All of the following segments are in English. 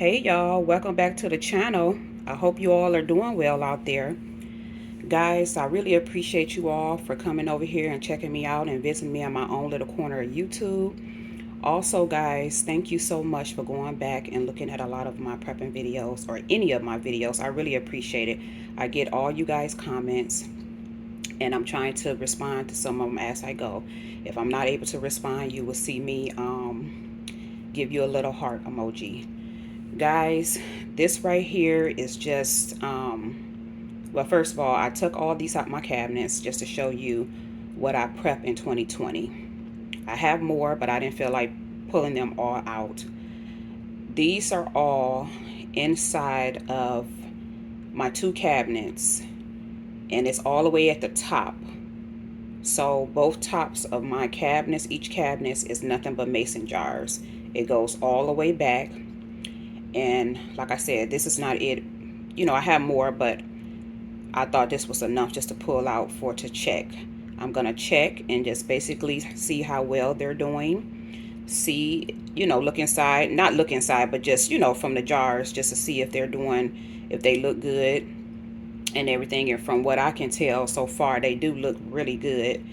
Hey y'all, welcome back to the channel. I hope you all are doing well out there. Guys, I really appreciate you all for coming over here and checking me out and visiting me on my own little corner of YouTube. Also, guys, thank you so much for going back and looking at a lot of my prepping videos or any of my videos. I really appreciate it. I get all you guys' comments and I'm trying to respond to some of them as I go. If I'm not able to respond, you will see me give you a little heart emoji. Guys, this right here is just well, first of all, I took all these out my cabinets just to show you what I prep in 2020. I have more, but I didn't feel like pulling them all out. These are all inside of my two cabinets, and it's all the way at the top. So both tops of my cabinets, each cabinet is nothing but mason jars. It goes all the way back. And like I said, this is not it. You know, I have more, but I thought this was enough just to pull out for to check. I'm gonna check and just basically see how well they're doing. See, you know, look inside, not look inside, but just, you know, from the jars just to see if they're doing, if they look good and everything. And from what I can tell so far, they do look really good.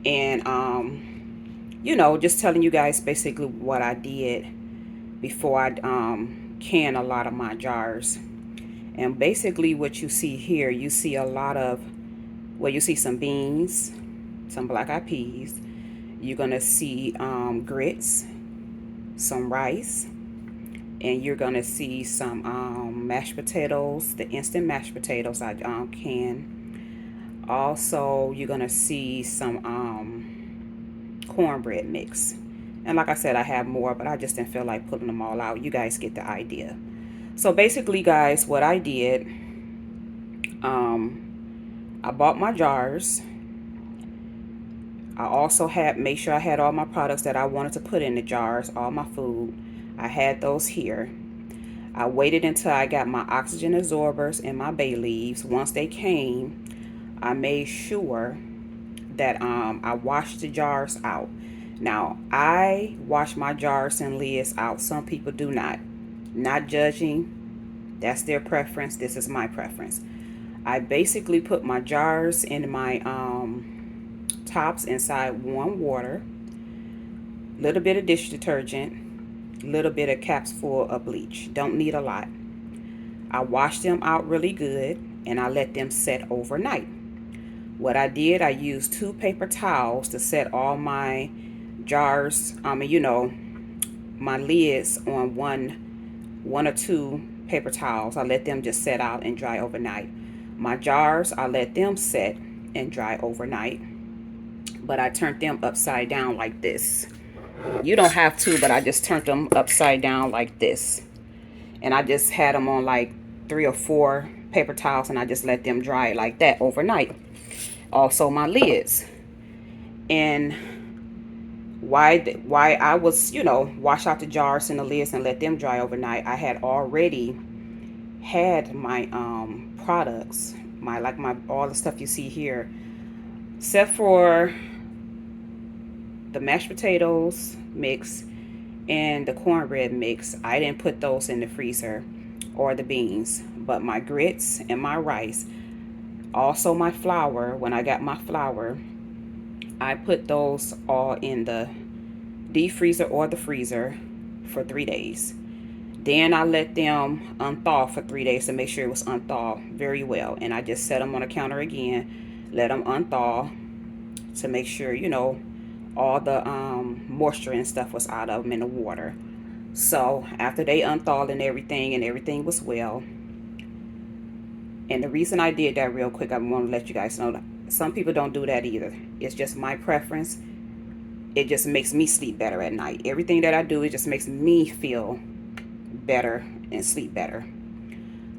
And you know, just telling you guys basically what I did before I can a lot of my jars. And basically what you see here, you see a lot of, well, you see some beans, some black eyed peas. You're gonna see grits, some rice, and you're gonna see some mashed potatoes, the instant mashed potatoes I can. Also, you're gonna see some cornbread mix. And like I said, I have more, but I just didn't feel like putting them all out. You guys get the idea. So basically, guys, what I did, I bought my jars. I also had made sure I had all my products that I wanted to put in the jars, all my food. I had those here. I waited until I got my oxygen absorbers and my bay leaves. Once they came, I made sure that I washed the jars out. Now, I wash my jars and lids out. Some people do not. Not judging. That's their preference. This is my preference. I basically put my jars in my tops inside warm water, little bit of dish detergent, little bit of caps full of bleach. Don't need a lot. I washed them out really good and I let them set overnight. What I did, I used 2 paper towels to set all my jars, you know, my lids on one or 2 paper towels. I let them just set out and dry overnight. My jars, I let them set and dry overnight, but I turned them upside down like this. You don't have to, but I just turned them upside down like this. And I just had them on like 3 or 4 paper towels and I just let them dry like that overnight. Also my lids. And why I was, you know, wash out the jars and the lids and let them dry overnight, I had already had my products, my all the stuff you see here, except for the mashed potatoes mix and the cornbread mix. I didn't put those in the freezer, or the beans, but my grits and my rice, also my flour. When I got my flour, I put those all in the deep freezer or the freezer for 3 days. Then I let them unthaw for 3 days to make sure it was unthawed very well. And I just set them on the counter again, let them unthaw to make sure, you know, all the moisture and stuff was out of them in the water. So after they unthawed and everything was well. And the reason I did that real quick, I want to let you guys know that some people don't do that either. It's just my preference. It just makes me sleep better at night. Everything that I do, it just makes me feel better and sleep better.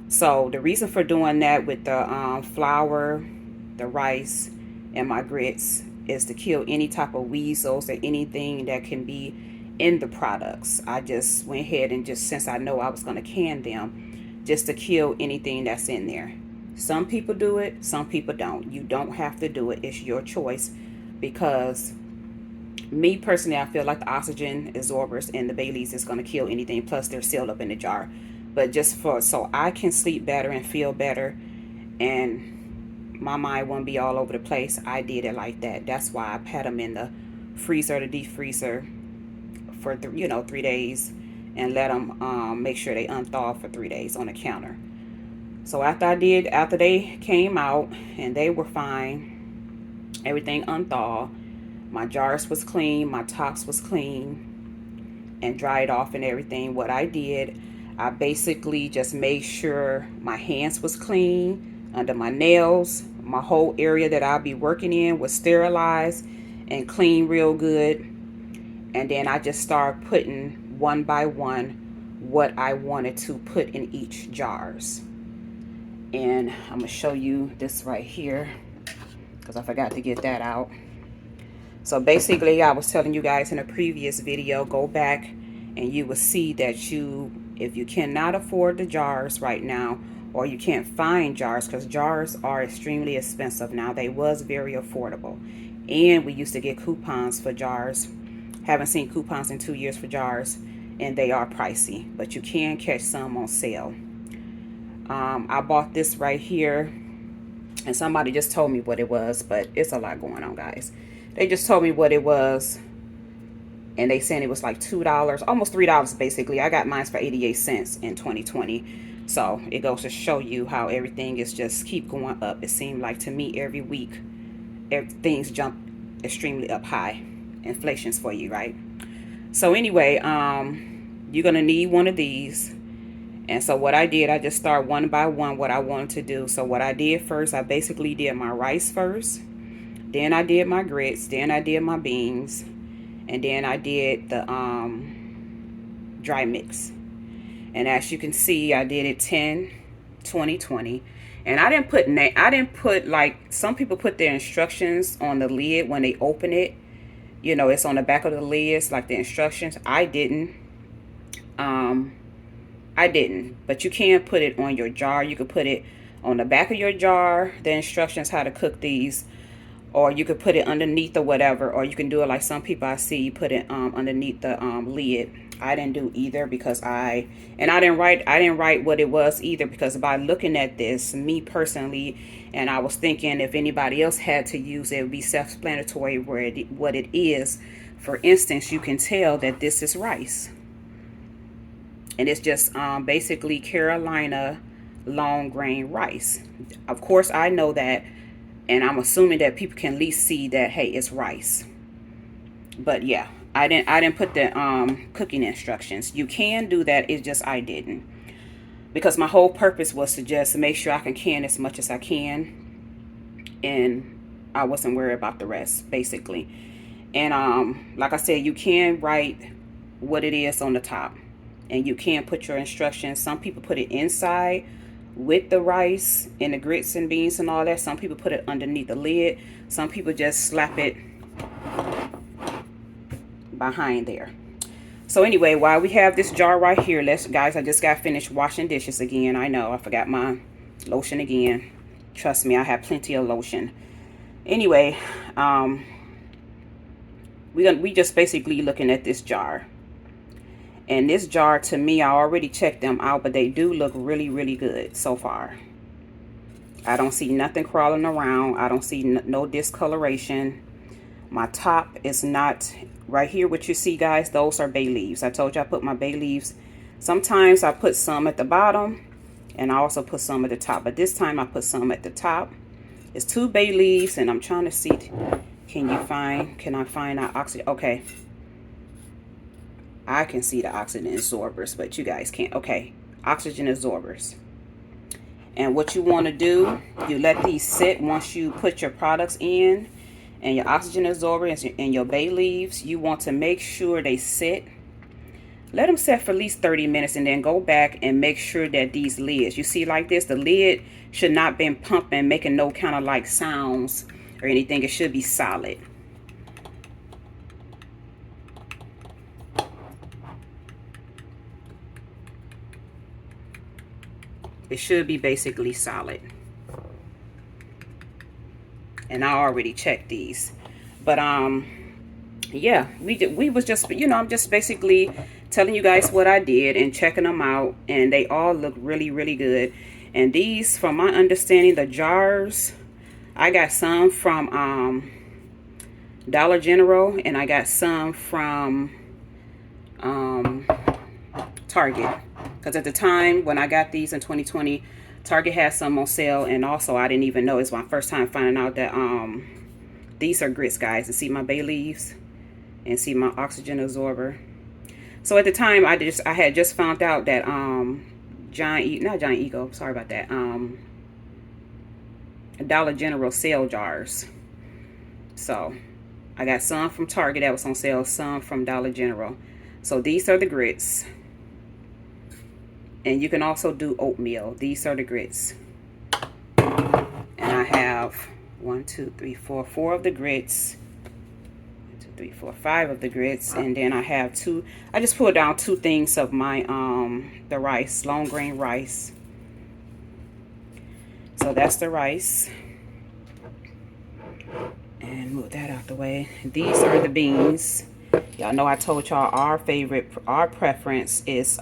So the reason for doing that with the flour, the rice, and my grits is to kill any type of weasels or anything that can be in the products. I just went ahead and just, since I know I was going to can them, just to kill anything that's in there. Some people do it, some people don't. You don't have to do it. It's your choice, because Me personally, I feel like the oxygen absorbers and the bay leaves is going to kill anything, plus they're sealed up in the jar. But just for so I can sleep better and feel better, and my mind won't be all over the place, I did it like that. That's why I put them in the freezer, the deep freezer, for 3 days, and let them make sure they unthaw for 3 days on the counter. So after they came out and they were fine, everything unthawed, my jars was clean, my tops was clean and dried off and everything. What I did, I basically just made sure my hands was clean, under my nails, my whole area that I'll be working in was sterilized and clean real good. And then I just started putting one by one what I wanted to put in each jars. And I'm gonna show you this right here because I forgot to get that out. So basically, I was telling you guys in a previous video, go back and you will see that if you cannot afford the jars right now, or you can't find jars, because jars are extremely expensive now. They was very affordable, and we used to get coupons for jars. Haven't seen coupons in 2 years for jars, and they are pricey, but you can catch some on sale. I bought this right here, and somebody just told me what it was, but it's a lot going on, guys. They just told me what it was, and they said it was like $2, almost $3 basically. I got mine for 88 cents in 2020. So it goes to show you how everything is just keep going up. It seemed like to me every week, things jump extremely up high. Inflation's for you, right? So anyway, you're gonna need one of these. And so what I did, I just start one by one what I wanted to do. So what I did first, I basically did my rice first. Then I did my grits. Then I did my beans. And then I did the dry mix. And as you can see, I did it 10, 20, 20. And I didn't put like some people put their instructions on the lid when they open it. You know, it's on the back of the lid, it's like the instructions. I didn't. But you can put it on your jar. You could put it on the back of your jar, the instructions how to cook these, or you could put it underneath or whatever, or you can do it like some people I see, you put it underneath the lid. I didn't do either because I didn't write what it was either, because by looking at this, me personally, and I was thinking if anybody else had to use it, it would be self-explanatory what it is. For instance, you can tell that this is rice. And it's just basically Carolina long grain rice. Of course, I know that, and I'm assuming that people can at least see that, hey, it's rice. But yeah, I didn't put the cooking instructions. You can do that. It's just I didn't, because my whole purpose was to just make sure I can as much as I can, and I wasn't worried about the rest basically. And like I said, you can write what it is on the top. And you can put your instructions. Some people put it inside with the rice and the grits and beans and all that. Some people put it underneath the lid. Some people just slap it behind there. So anyway, while we have this jar right here, guys, I just got finished washing dishes again. I know, I forgot my lotion again. Trust me, I have plenty of lotion. Anyway, we just basically looking at this jar. And this jar, to me, I already checked them out, but they do look really, really good so far. I don't see nothing crawling around. I don't see no discoloration. My top is not right here. What you see, guys, those are bay leaves. I told you I put my bay leaves. Sometimes I put some at the bottom, and I also put some at the top. But this time I put some at the top. It's 2 bay leaves, and I'm trying to see. Can I find our oxygen? Okay. I can see the oxygen absorbers, but you guys can't. Okay, oxygen absorbers. And what you want to do, you let these sit. Once you put your products in and your oxygen absorber and your bay leaves, you want to make sure they sit. Let them sit for at least 30 minutes, and then go back and make sure that these lids, you see like this, the lid should not been pumping, making no kind of like sounds or anything. It should be solid. It should be basically solid. And I already checked these. But yeah, we was just, you know, I'm just basically telling you guys what I did and checking them out, and they all look really, really good. And these, from my understanding, the jars, I got some from Dollar General, and I got some from um, Target. Because at the time when I got these in 2020, Target had some on sale, and also I didn't even know. It's my first time finding out that these are grits, guys. To see my bay leaves and see my oxygen absorber. So at the time, I had just found out that not Giant Eagle, sorry about that, Dollar General sale jars. So I got some from Target that was on sale, some from Dollar General. So these are the grits. And you can also do oatmeal. These are the grits. And I have 4 of the grits. 1, 2, 3, 4, 5 of the grits. And then I have I just pulled down 2 things of my the rice, long grain rice. So that's the rice. And move that out the way. These are the beans. Y'all know I told y'all our preference is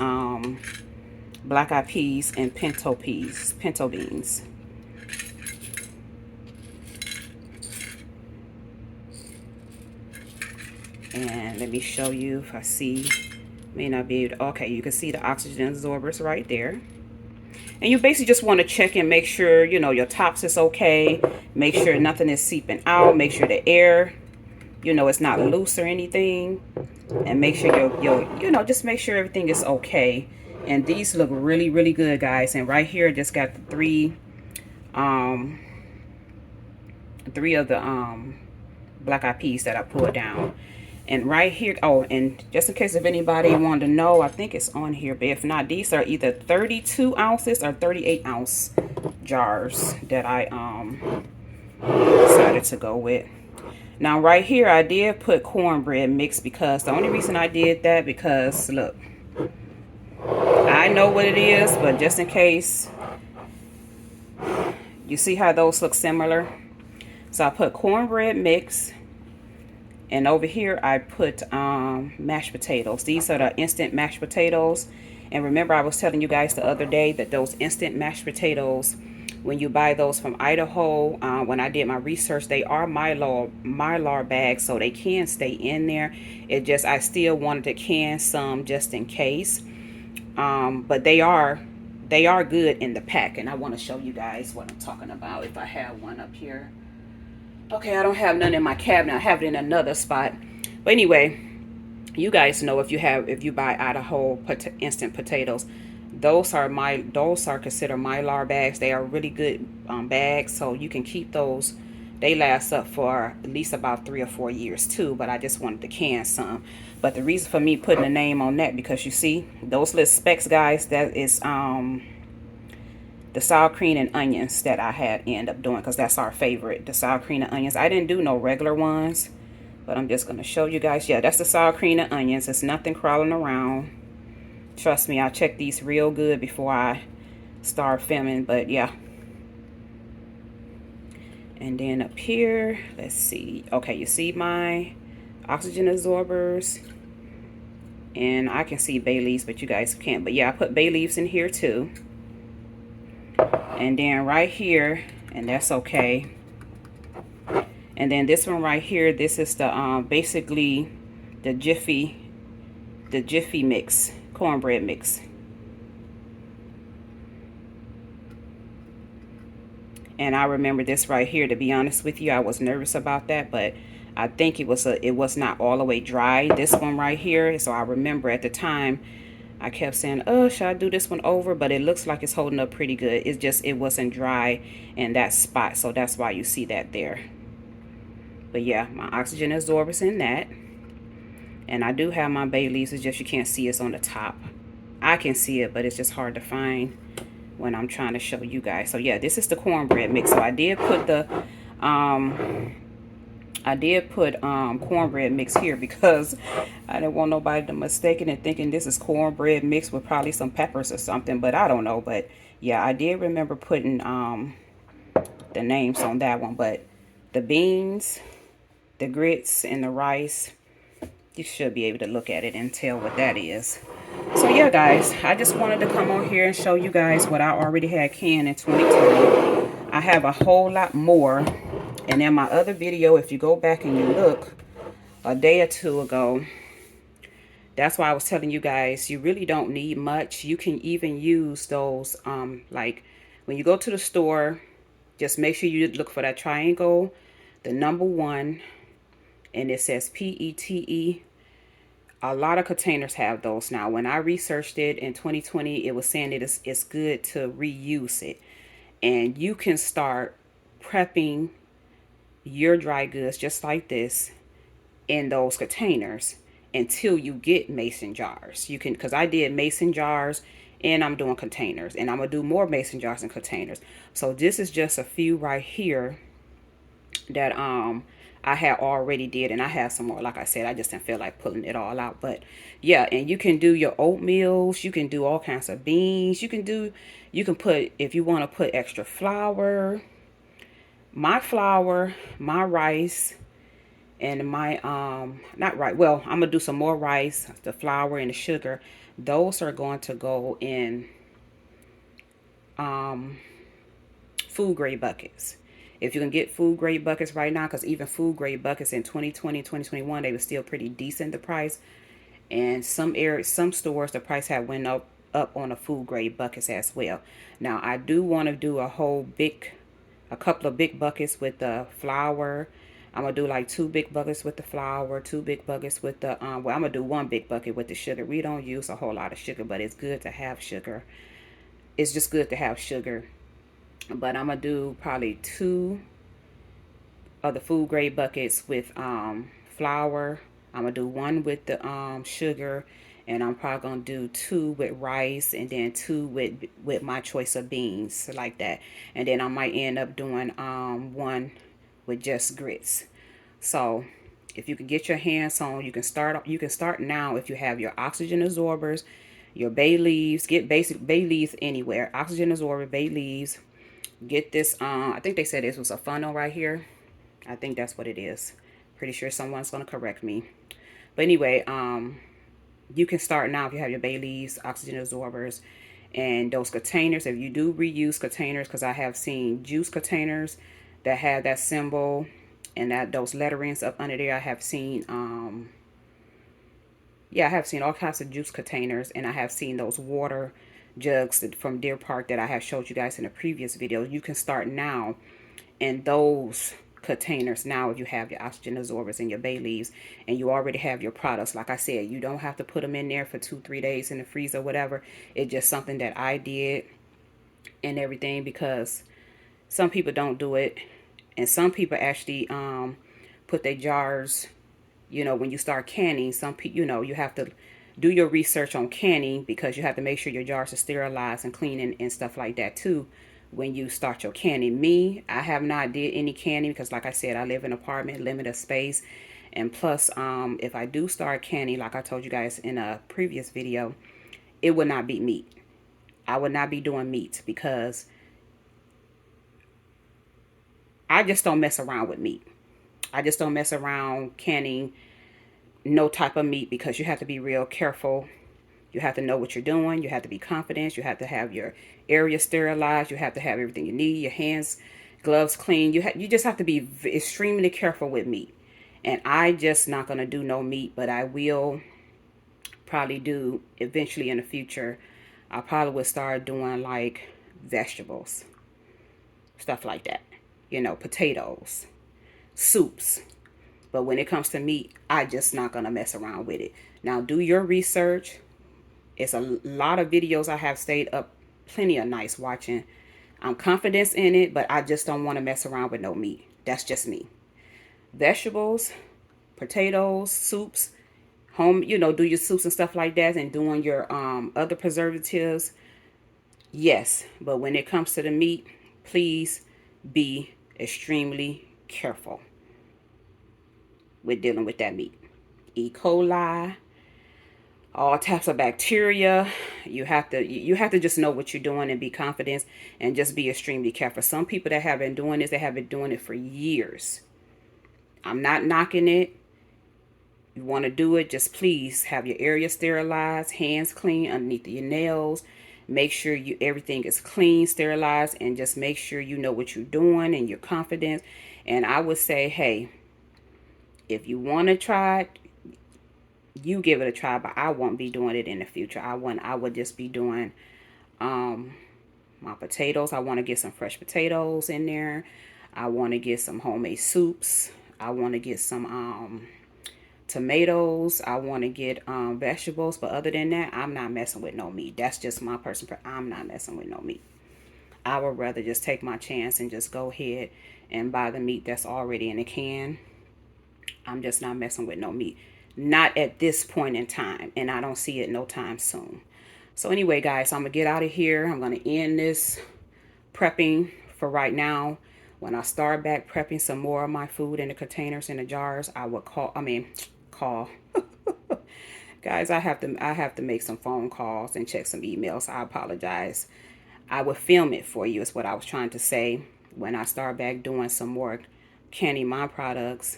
black eyed peas and pinto beans. And let me show you if I see, may not be able to, okay, you can see the oxygen absorbers right there. And you basically just want to check and make sure, you know, your tops is okay. Make sure nothing is seeping out. Make sure the air, you know, it's not loose or anything. And make sure you know, just make sure everything is okay. And these look really, really good, guys. And right here, just got the three of the black eyed peas that I pulled down. And right here, oh, and just in case if anybody wanted to know, I think it's on here, but if not, these are either 32 ounces or 38 ounce jars that I decided to go with. Now right here, I did put cornbread mix, because the only reason I did that, because look, I know what it is, but just in case, you see how those look similar? So I put cornbread mix. And over here, I put mashed potatoes. These are the instant mashed potatoes. And remember, I was telling you guys the other day that those instant mashed potatoes, when you buy those from Idaho, when I did my research, they are Mylar bags, so they can stay in there. It just, I still wanted to can some just in case. But they are good in the pack. And I want to show you guys what I'm talking about if I have one up here. Okay, I don't have none in my cabinet. I have it in another spot. But anyway, you guys know if you buy Idaho instant potatoes, those are considered Mylar bags. They are really good bags, so you can keep those. They last up for at least about 3 or 4 years too. But I just wanted to can some. But the reason for me putting a name on that, because you see those little specks, guys, that is the sour cream and onions that I had end up doing, because that's our favorite, the sour cream and onions. I didn't do no regular ones, but I'm just going to show you guys. Yeah, that's the sour cream and onions. It's nothing crawling around. Trust me, I check these real good before I start filming, but yeah. And then up here, let's see. Okay, you see my oxygen absorbers. And I can see bay leaves, but you guys can't. But yeah, I put bay leaves in here too. And then right here, and that's okay. And then this one right here, this is the basically the Jiffy mix, cornbread mix. And I remember this right here, to be honest with you, I was nervous about that, but I think it was not all the way dry, this one right here. So I remember at the time I kept saying, oh, should I do this one over? But it looks like it's holding up pretty good. It's just, it wasn't dry in that spot. So that's why you see that there. But yeah, my oxygen absorbers in that. And I do have my bay leaves. It's just you can't see it's on the top. I can see it, but it's just hard to find when I'm trying to show you guys. So yeah, this is the cornbread mix. So I did put the cornbread mix here, because I didn't want nobody to mistake it and thinking this is cornbread mixed with probably some peppers or something, but I don't know. But yeah, I did remember putting the names on that one. But the beans, the grits, and the rice, You should be able to look at it and tell what that is. So yeah, guys, I just wanted to come on here and show you guys what I already had canned in 2020. I have a whole lot more. And in my other video, if you go back and you look, a day or two ago, that's why I was telling you guys, you really don't need much. You can even use those, like when you go to the store, just make sure you look for that triangle, the number 1, and it says PETE. A lot of containers have those now. When I researched it in 2020, it was saying it's good to reuse it. And you can start prepping your dry goods just like this in those containers until you get mason jars. You can, because I did mason jars and I'm doing containers, and I'm gonna do more mason jars and containers. So this is just a few right here that I had already did, and I have some more. Like I said, I just didn't feel like pulling it all out. But yeah, and you can do your oatmeals, you can do all kinds of beans, you can put, if you want to put extra flour, my rice, and my not right, well, I'm gonna do some more rice, the flour and the sugar. Those are going to go in food grade buckets. If you can get food grade buckets right now, because even food grade buckets in 2020, 2021, they were still pretty decent, the price. And some areas, some stores, the price had went up on the food grade buckets as well. Now I do want to do a couple of big buckets with the flour. I'm gonna do like 2 big buckets with the flour, 2 big buckets with the well, I'm gonna do 1 big bucket with the sugar. We don't use a whole lot of sugar, but it's good to have sugar. It's just good to have sugar. But I'm gonna do probably 2 of the food grade buckets with flour. I'm gonna do 1 with the sugar, and I'm probably gonna do 2 with rice, and then 2 with my choice of beans, like that. And then I might end up doing 1 with just grits. So if you can get your hands on, you can start now. If you have your oxygen absorbers, your bay leaves, get basic bay leaves anywhere, oxygen absorber, bay leaves. Get this, I think they said this was a funnel right here. I think that's what it is. Pretty sure someone's going to correct me. But anyway, you can start now if you have your bay leaves, oxygen absorbers, and those containers. If you do reuse containers, because I have seen juice containers that have that symbol and that those letterings up under there. I have seen, yeah, I have seen all kinds of juice containers, and I have seen those water jugs from Deer Park that I have showed you guys in a previous video. You can start now in those containers now if you have your oxygen absorbers and your bay leaves and you already have your products. Like I said, you don't have to put them in there for 2-3 days in the freezer or whatever. It's just something that I did and everything, because some people don't do it, and some people actually put their jars, you know, when you start canning, some people, you know, you have to do your research on canning, because you have to make sure your jars are sterilized and clean and stuff like that too when you start your canning. Me, I have not did any canning because, like I said, I live in an apartment, limited space. And plus, if I do start canning, like I told you guys in a previous video, it would not be meat. I would not be doing meat, because I just don't mess around with meat. I just don't mess around canning no type of meat, because you have to be real careful. You have to know what you're doing. You have to be confident. You have to have your area sterilized. You have to have everything you need. Your hands, gloves clean. You just have to be extremely careful with meat. And I just not going to do no meat, but I will probably do eventually in the future. I probably will start doing like vegetables, stuff like that. You know, potatoes, soups. But when it comes to meat, I just not going to mess around with it. Now, do your research. It's a lot of videos I have stayed up plenty of nights watching. I'm confident in it, but I just don't want to mess around with no meat. That's just me. Vegetables, potatoes, soups, home, you know, do your soups and stuff like that, and doing your other preservatives. Yes, but when it comes to the meat, please be extremely careful with dealing with that meat. E. coli, all types of bacteria. You have to just know what you're doing and be confident and just be extremely careful. Some people that have been doing this, they have been doing it for years. I'm not knocking it. You want to do it, just please have your area sterilized, hands clean underneath your nails. Make sure everything is clean, sterilized, and just make sure you know what you're doing and you're confident. And I would say, hey, if you want to try it, you give it a try, but I won't be doing it in the future. I would just be doing my potatoes. I want to get some fresh potatoes in there. I want to get some homemade soups. I want to get some tomatoes. I want to get vegetables, but other than that, I'm not messing with no meat. That's just my personal. I'm not messing with no meat. I would rather just take my chance and just go ahead and buy the meat that's already in a can. I'm just not messing with no meat. Not at this point in time, and I don't see it no time soon. So anyway, guys, I'm going to get out of here. I'm going to end this prepping for right now. When I start back prepping some more of my food in the containers and the jars, I will call. Guys, I have to make some phone calls and check some emails. I apologize. I will film it for you is what I was trying to say. When I start back doing some more canning my products,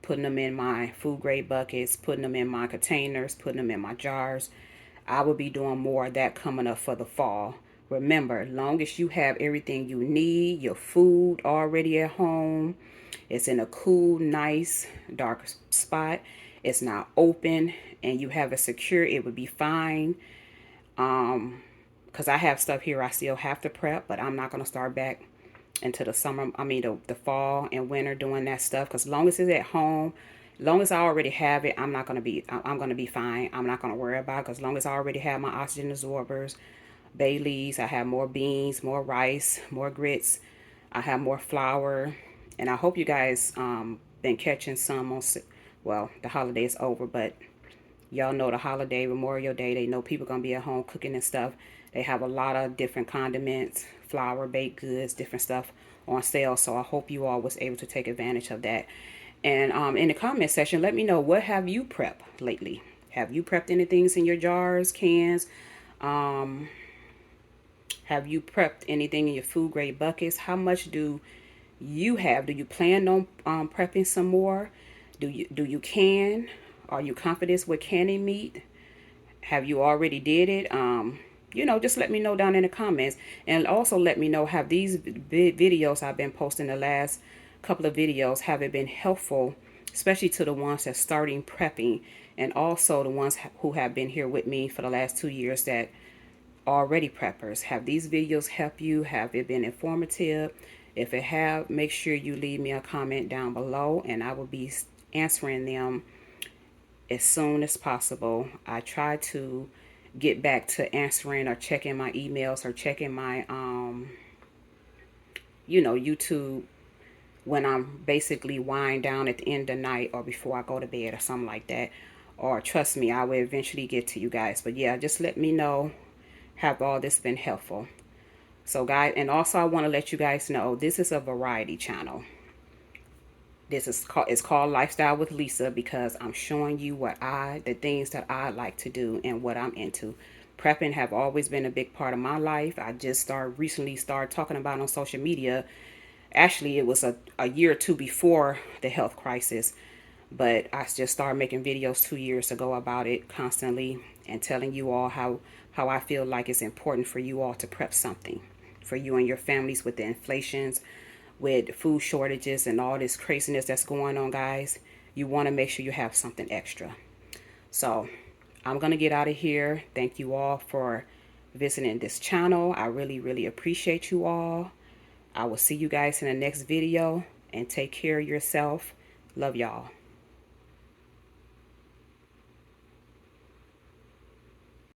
putting them in my food grade buckets, putting them in my containers, putting them in my jars, I will be doing more of that coming up for the fall. Remember, long as you have everything you need, your food already at home, it's in a cool, nice, dark spot, it's not open, and you have it secure, it would be fine. Because I have stuff here I still have to prep, but I'm not going to start back into the summer, the fall and winter doing that stuff. Because as long as it's at home, long as I already have it, I'm going to be fine. I'm not going to worry about it, because as long as I already have my oxygen absorbers, bay leaves, I have more beans, more rice, more grits, I have more flour. And I hope you guys been catching some on, well, the holiday is over, but y'all know the holiday, Memorial Day, they know people going to be at home cooking and stuff. They have a lot of different condiments, flour, baked goods, different stuff on sale. So I hope you all was able to take advantage of that. And in the comment section, let me know, what have you prepped lately? Have you prepped anything in your jars, cans? Have you prepped anything in your food grade buckets? How much do you have? Do you plan on prepping some more? Do you can? Are you confident with canning meat? Have you already did it? Just let me know down in the comments. And also let me know, have these videos I've been posting, the last couple of videos, have it been helpful, especially to the ones that's starting prepping, and also the ones who have been here with me for the last 2 years that already preppers. Have these videos helped you? Have it been informative? If it have, make sure you leave me a comment down below, and I will be answering them as soon as possible. I try to get back to answering or checking my emails or checking my YouTube when I'm basically wind down at the end of the night or before I go to bed or something like that. Or trust me, I will eventually get to you guys. But yeah, just let me know, have all this been helpful. So guys, and also I want to let you guys know, this is a variety channel. This is called Lifestyle with Lisa, because I'm showing you the things that I like to do and what I'm into. Prepping have always been a big part of my life. I just recently started talking about it on social media. Actually, it was a year or two before the health crisis, but I just started making videos 2 years ago about it constantly, and telling you all how I feel like it's important for you all to prep something for you and your families with the inflations, with food shortages and all this craziness that's going on, guys. You want to make sure you have something extra. So I'm going to get out of here. Thank you all for visiting this channel. I really, really appreciate you all. I will see you guys in the next video, and take care of yourself. Love y'all.